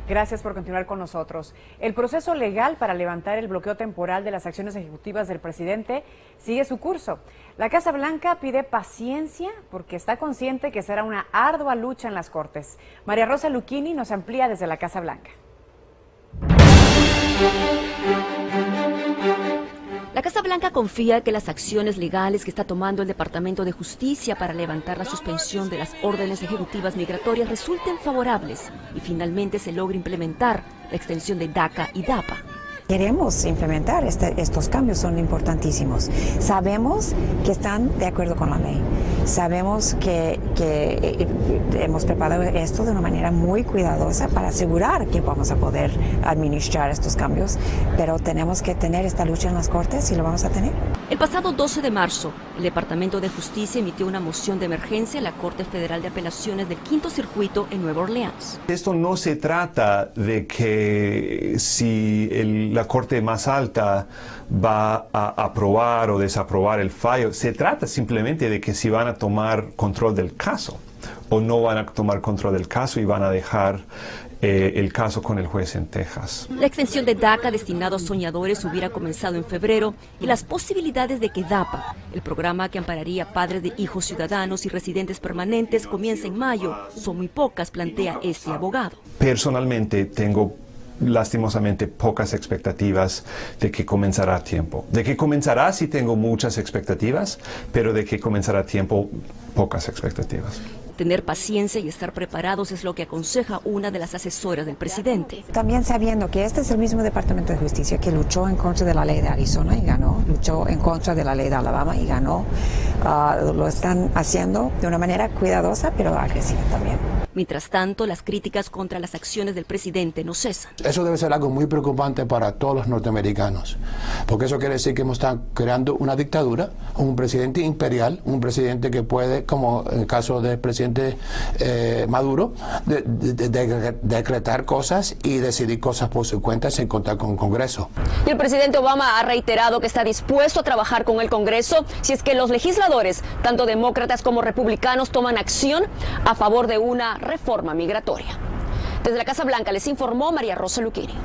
Gracias por continuar con nosotros. El proceso legal para levantar el bloqueo temporal de las acciones ejecutivas del presidente sigue su curso. La Casa Blanca pide paciencia porque está consciente que será una ardua lucha en las Cortes. María Rosa Lucchini nos amplía desde la Casa Blanca. La Casa Blanca confía que las acciones legales que está tomando el Departamento de Justicia para levantar la suspensión de las órdenes ejecutivas migratorias resulten favorables y finalmente se logre implementar la extensión de DACA y DAPA. Queremos implementar estos cambios, son importantísimos. Sabemos que están de acuerdo con la ley. Sabemos que hemos preparado esto de una manera muy cuidadosa para asegurar que vamos a poder administrar estos cambios, pero tenemos que tener esta lucha en las Cortes y lo vamos a tener. El pasado 12 de marzo, el Departamento de Justicia emitió una moción de emergencia en la Corte Federal de Apelaciones del Quinto Circuito en Nueva Orleans. Esto no se trata de que si la Corte más alta va a aprobar o desaprobar el fallo, se trata simplemente de que si van a tomar control del caso o no van a tomar control del caso y van a dejar el caso con el juez en Texas. La extensión de DACA destinado a soñadores hubiera comenzado en febrero y las posibilidades de que DAPA, el programa que ampararía padres de hijos ciudadanos y residentes permanentes, comience en mayo, son muy pocas, plantea este abogado. Personalmente tengo lastimosamente pocas expectativas de que comenzará a tiempo. De que comenzará sí tengo muchas expectativas, pero de que comenzará a tiempo, pocas expectativas. Tener paciencia y estar preparados es lo que aconseja una de las asesoras del presidente. También sabiendo que este es el mismo Departamento de Justicia que luchó en contra de la ley de Arizona y ganó, luchó en contra de la ley de Alabama y ganó. Lo están haciendo de una manera cuidadosa pero agresiva también. Mientras tanto, las críticas contra las acciones del presidente no cesan. Eso debe ser algo muy preocupante para todos los norteamericanos, porque eso quiere decir que hemos estado creando una dictadura, un presidente imperial, un presidente que puede, como en el caso del presidente Maduro, decretar cosas y decidir cosas por su cuenta sin contar con el Congreso. Y el presidente Obama ha reiterado que está dispuesto a trabajar con el Congreso si es que los legisladores, tanto demócratas como republicanos, toman acción a favor de una reforma migratoria. Desde la Casa Blanca les informó María Rosa Lucchini.